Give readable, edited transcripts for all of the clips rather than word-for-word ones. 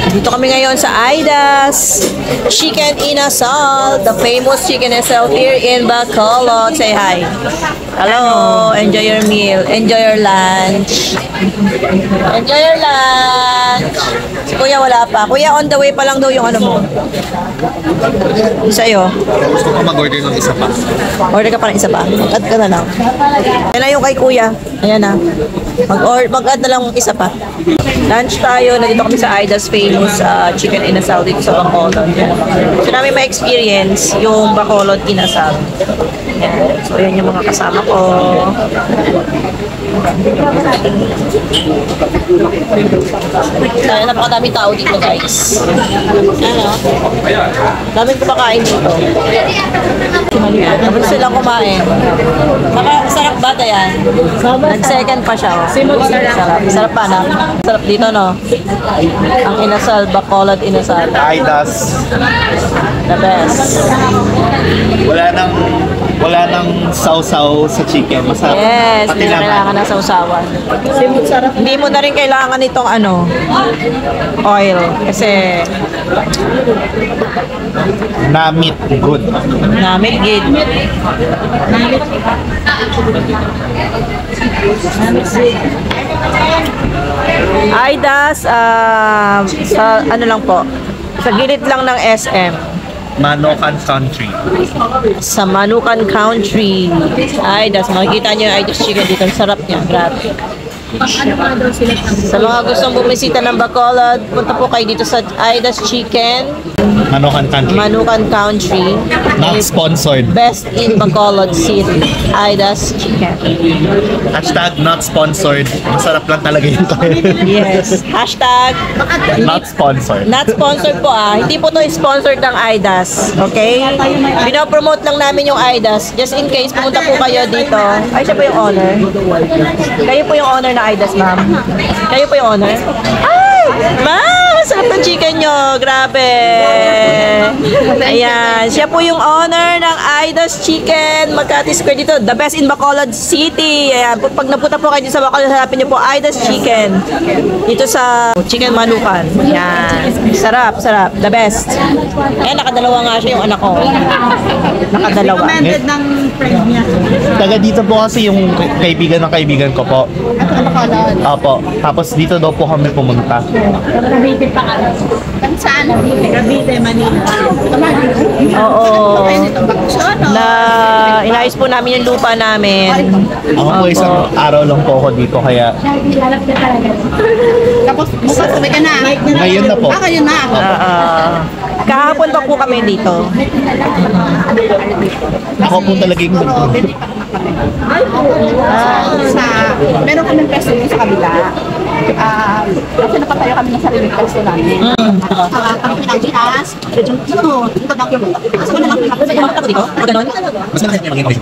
Dito kami ngayon sa Aidas Chicken Inasal, the famous chicken inasal here in Bacolod. Say hi. Hello. Enjoy your meal. Enjoy your lunch. Enjoy your lunch. Si Kuya wala pa. Kuya, on the way pa lang daw yung ano mo. Yung sa'yo. Gusto ko mag-order ng isa pa. Order ka pa ng isa pa. Mag-add ka na lang. Yan na yung kay Kuya. Ayan na. Mag-add na lang isa pa. Lunch tayo. Nandito kami sa Aidas famous chicken inasal dito sa Bacolod. So namin ma-experience yung Bacolod inasal. Yan. So yan yung mga kasama ko. Napakadaming tao dito, guys. Ano? Daming kumakain dito. Tapos silang kumain. Sarap ba ito yan? Nag-second pa siya. Sarap. Sarap pa na. Sarap dito, no? Ang inasal, Bacolod inasal. Aidas. The best. Wala nang sausaw sa chicken. Masarap. Yes, hindi na kailangan ng sausawan. Hindi mo na rin kailangan itong oil. Kasi Na-meat good. namit gid. Aidas, sa ano lang po, sa gilid lang ng SM. Manokan Country. Sa Manukan Country. Aidas, makikita niyo yung Aidas chicken dito. Ang sarap niya, grabe. Sa mga gustong bumisita ng Bacolod, punta po kayo dito sa Aidas Chicken, Manokan Country. Manukan Country. Not sponsored. Best in Bacolod City. Aidas Chicken. Hashtag not sponsored. Masarap lang talaga yung kain. Yes. Hashtag Not sponsored. not sponsored po Hindi po to sponsored ng Aidas. Okay? Pinopromote lang namin yung Aidas. Just in case pumunta po kayo dito. Ay, siya po yung owner. Kayo po yung owner na Aidas, ma'am. Kayo po yung owner. Ay! Ma'am! Sarap ng chicken nyo. Grabe. Ayan. Siya po yung owner ng Aidas Chicken. Makati Square dito. The best in Bacolod City. Ayan. Pag napunta po kayo dito sa Bacolod, hanapin niyo po Aidas Chicken. Dito sa Chicken Manukan. Ayan. Sarap, sarap. The best. Ayan, nakadalawa nga siya yung anak ko. Nakadalawa. Recommended ng friend niya. Taga dito po kasi yung kaibigan ng kaibigan ko po. Opo. Tapos dito daw po kami pumunta. Cavite pa ka. Saan? Cavite, Manila. Oo. Na inayos po namin yung lupa namin. Ako po isang araw lang po ako dito kaya Tapos bukas uwi ka na. ngayon na po. Kayo na. Kahapon pa po kami dito. Ako po talaga yung Meron kami peso sa kabila. Kasi napatayo kami ng sariling peso namin. Kami pinagbinas. Ito na yung kasi wala lang pinagbinas. Dito? Ganon? mas malaki yung maging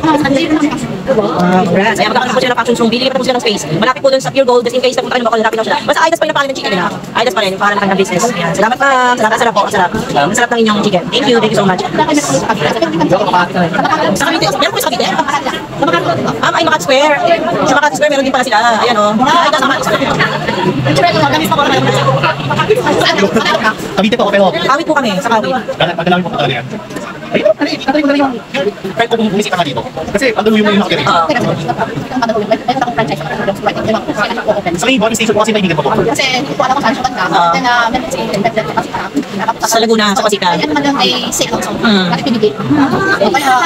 Congrats. Ayan, magkakaroon po sila ng fashion showroom. Bili pa po sila ng space. Malapit po dun sa Pure Gold. Just in case napunta kayo ng Bacolod, hanapin lang sila. Basta Aidas pa rin ang pangalan ng chicken nila. Aidas pa rin. Yung pangalan ng kanilang business. Ayan. Salamat ma'am. Salamat. Sarap po. Sarap. Ang sarap ng inyong chicken. Thank you. Thank you so much. Sa Cavite. Meron po sa Cavite? Ay, Makati Square. Sa Makati Square, meron din pala sila. Ayan o. Aidas sa Makati Square. Cavite po pero Kawit po kami sa Kawit. magdalawin po talaga yan. Ayun, tatry ko na yung friend ko bumisita ka dito. Kasi ang dami yung nakakiri. Sa may body station po kasi kaibigan ko po. Kasi hindi ko alam kung saan siya banda. Then, meron si Independent kasi Sa Laguna, sa Pasikan. Yan naman yung may sale also. Kasi pinigil. Kaya,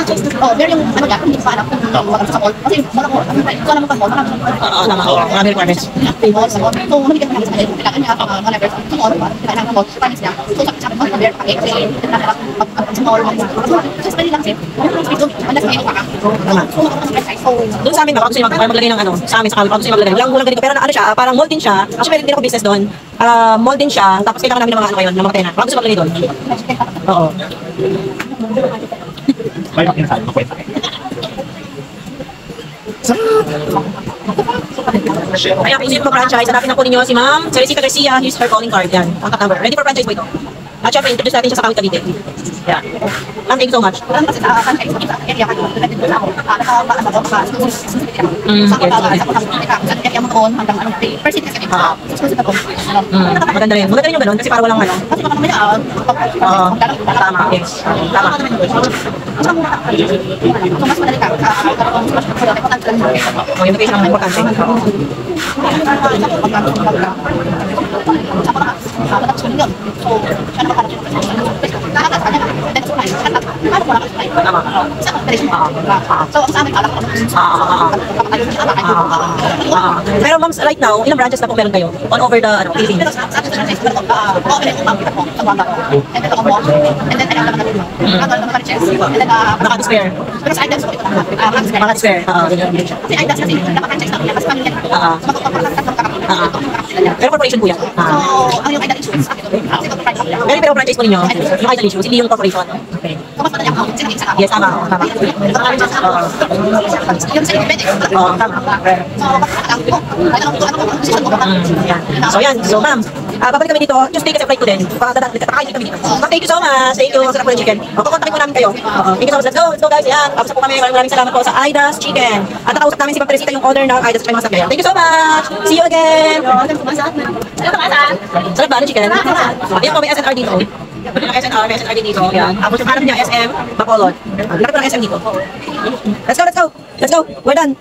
meron yung ano yan, hindi ko alam kung wala sa mall. Kasi wala ko, ito alam mo pa mall. Oo, tama. Marami requirements. So, namigyan ka namin sa kanila. Kailangan niya, whatever, sa mall, kailangan ng mall, finance niya. So, sabi mo, bear, pag-explain, sa mall, just pwede lang, sir. Unless may ka. Doon sa amin, baka gusto nyo maglagay ng sa amin sa Kawit, baka gusto nyo maglagay. Walang ganito, pero ano siya, parang mall din siya. Actually, meron din ako business doon. Mall din siya, tapos kailangan namin ng mga ng mga tenant. Baka gusto maglagay doon. Oo. May makinasal ko po. Kaya kung sino mag-franchise, hanapin na po ninyo si Ma'am Cerecita Garcia. Here's her calling card. Yan, contact number. Ready for franchise po ito. At syempre, introduce natin siya sa Kawit Cavite. Yeah. Ma'am, thank you so much. Alam kasi sa kanay sa area ka dito, dito ako. Nakakabaka sa area mo doon hanggang anong pay. First kasi dito. Exclusive ako. Maganda rin. Maganda rin yung ganun kasi para walang ano. Kasi baka mamaya, Tama. Yes. Tama. so mas madali ka. O, yung location ang importante. Pero ma'am, right now, ilang branches na po meron kayo? All over the Philippines? Naka-spare. Naka-spare. Pero corporation po yan. Pero franchise po ninyo, yung idol issues, hindi yung corporation. Okay. Yes, tama. Tama. So yan. So ma'am, babalik kami dito. Just take a break ko din. Kakain kami dito. Ma'am, thank you so much. Thank you. Sarap po ng chicken. Kukontakin po namin kayo. Thank you so much. Let's go. Let's go guys. Yan. Tapos po kami. Maraming salamat po sa Aidas Chicken. At nakausap namin si Ma'am Teresita, yung owner ng Aidas Chicken mga sakya. Thank you so much. See you again. Sarap ba ng chicken? Ayun po, may SNR dito. May SNR dito. Yan. Tapos yung hanap niya, SM, Bacolod. Lakad po ng SM dito. Let's go, let's go. Let's go. We're done.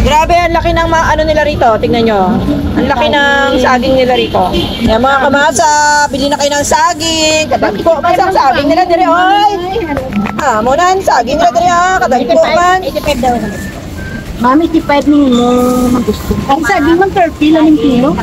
Grabe, ang laki ng ano nila rito. Tingnan nyo. Ang laki ng saging nila rito. Yan mga kamasa, bili na kayo ng saging. Kadagpo man sa saging nila dire, oy. Muna ang saging nila dire, kadagpo man. 85 daw. Mami, 85 mo magusto. Ang saging man per kilo ng kilo.